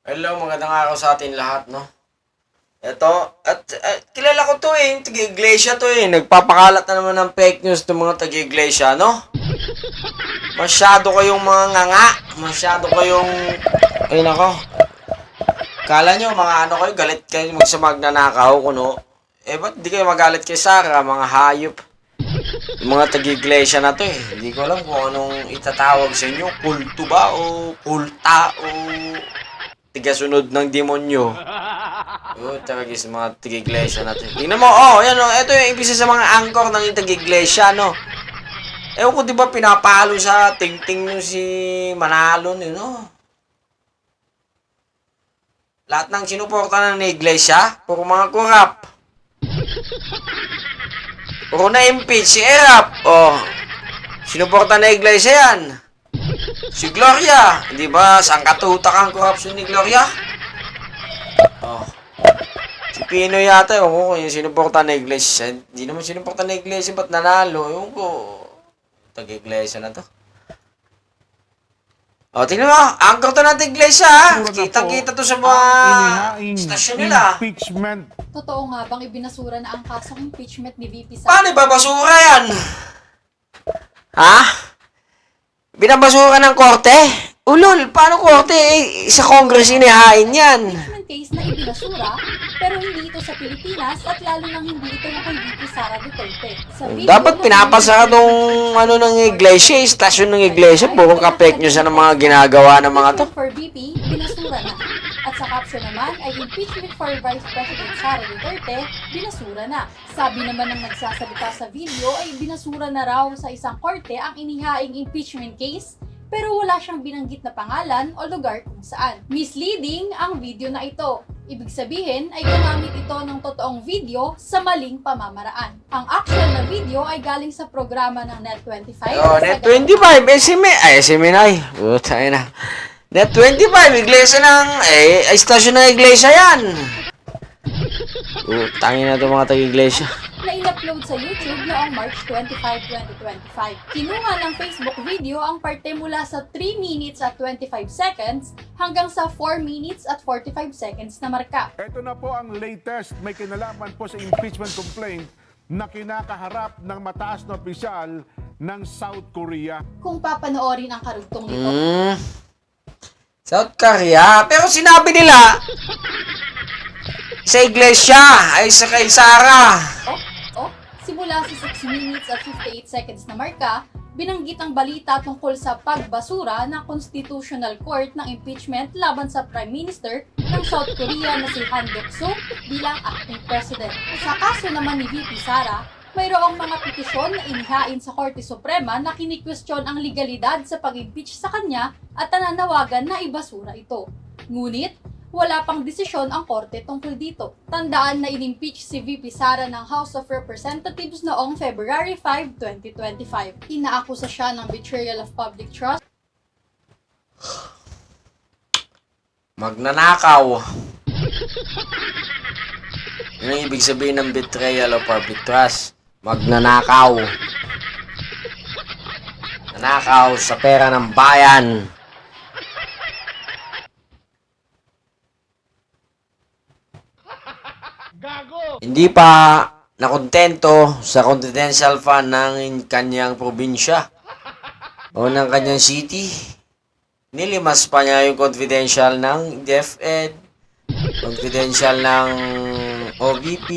Hello, magandang araw sa atin lahat, no? Ito, kilala ko to yung taga-iglesia to Nagpapakalat na naman ng fake news ng mga taga-iglesia, no? Masyado kayong mga nganga. Masyado kayong, ay nako. Kala nyo, mga ano kayo, galit kayo sa magnanakaw, kuno. Ba't di kayo magalit kay Sarah, mga hayop? Yung mga taga-iglesia na to Hindi ko alam kung anong itatawag sa inyo. Kulto ba o kulta o tigasunod ng demonyo. Talaga sa mga tig-iglesia natin. Tingnan mo, yan ito yung ibig sa mga angkor ng tig-iglesia, no? Ewan ko, di ba pinapalo sa ting-ting nyo si Manalo, no? Lahat ng sinuporta ng iglesia, puro mga kurap. Puro na-impeach si Erap, sinuporta na iglesia yan. Si Gloria, di ba, sangkatutak ang corruption ni Gloria? Si Pino yata, yung ko, yung sinuporta na iglesia. Hindi naman sinuporta na iglesia, ba't nanalo? Yung ko, tag-iglesia na to. Tingnan mo, angkor to natin iglesia, ha? Kitang-kita to sa mga stasyon nila. Impeachment. Totoo nga bang ibinasura na ang kasong impeachment ni VP Sara? Paano ibabasura yan? Ha? Binabasura ng korte? Ulol, paano korte? Sa Congress inihain yan. Impeachment case na ibinasura, pero hindi ito sa Pilipinas at lalo nang hindi ito yung kay VP Sara Duterte. Sa video Dapat pinapasara tong ng iglesia, stasyon ng iglesia, puro ka-fake news ng mga ginagawa ng mga to. Impeachment for VP, binasura na. At sa caption naman ay impeachment for Vice President Sara Duterte, binasura na. Sabi naman ng nagsasalita sa video ay binasura na raw sa isang korte ang inihaing impeachment case, pero wala siyang binanggit na pangalan o lugar kung saan. Misleading ang video na ito. Ibig sabihin ay gumamit ito ng totoong video sa maling pamamaraan. Ang actual na video ay galing sa programa ng Net25. Net25, SME na Putay na. Net25, iglesia ng, stasyon ng iglesia yan. Tangin na ito mga taga-iglesia. Na in-upload sa YouTube noong March 25, 2025. Kinuha ng Facebook video ang parte mula sa 3 minutes at 25 seconds hanggang sa 4 minutes at 45 seconds na marka. Ito na po ang latest. May kinalaman po sa impeachment complaint na kinakaharap ng mataas na opisyal ng South Korea. Kung papanoorin ang karugtong nito, South Korea? Pero sinabi nila, sa iglesia ay sa kay Sarah. Simula sa 6 minutes at 58 seconds na marka, binanggit ang balita tungkol sa pagbasura ng Constitutional Court ng impeachment laban sa Prime Minister ng South Korea na si Han Duck-soo bilang acting president. Sa kaso naman ni VP Sara, mayroong mga petisyon na inihain sa Korte Suprema na kini-question ang legalidad sa pag-impeach sa kanya at nananawagan na ibasura ito. Ngunit, wala pang desisyon ang korte tungkol dito. Tandaan na in-impeach si VP Sara ng House of Representatives noong February 5, 2025. Inaakusa siya ng betrayal of public trust. Magnanakaw. Ano ang ibig sabihin ng betrayal of public trust? Magnanakaw. Nanakaw sa pera ng bayan. Hindi pa nakontento sa confidential fund ng kanyang probinsya o ng kanyang city. Nilimas pa niya yung confidential ng DepEd, confidential ng OVP.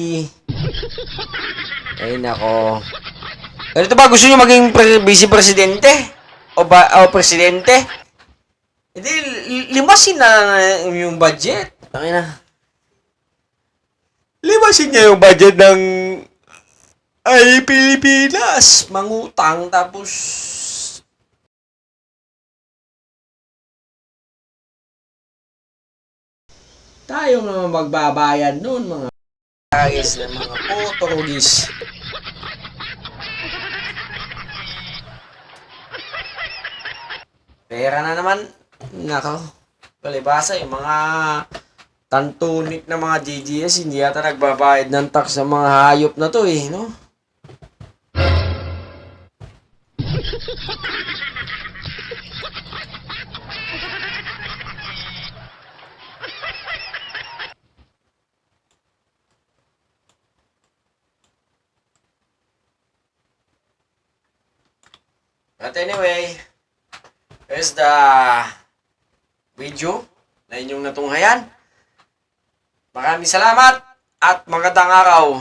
Ay nako. Ganito ba gusto niyo maging vice presidente? O presidente? Hindi, limasin na yung budget. Tangina. Limasin niya yung budget ng Pilipinas. Mangutang tapos tayo naman magbabayad noon mga guys na mga potorugis. Pera na naman. Nako. Palibasa yung mga tantunik na mga DDS, hindi yata nagbabayad ng tax sa mga hayop na to no? But anyway, here's the video na inyong natunghayan. Maraming salamat at magandang araw.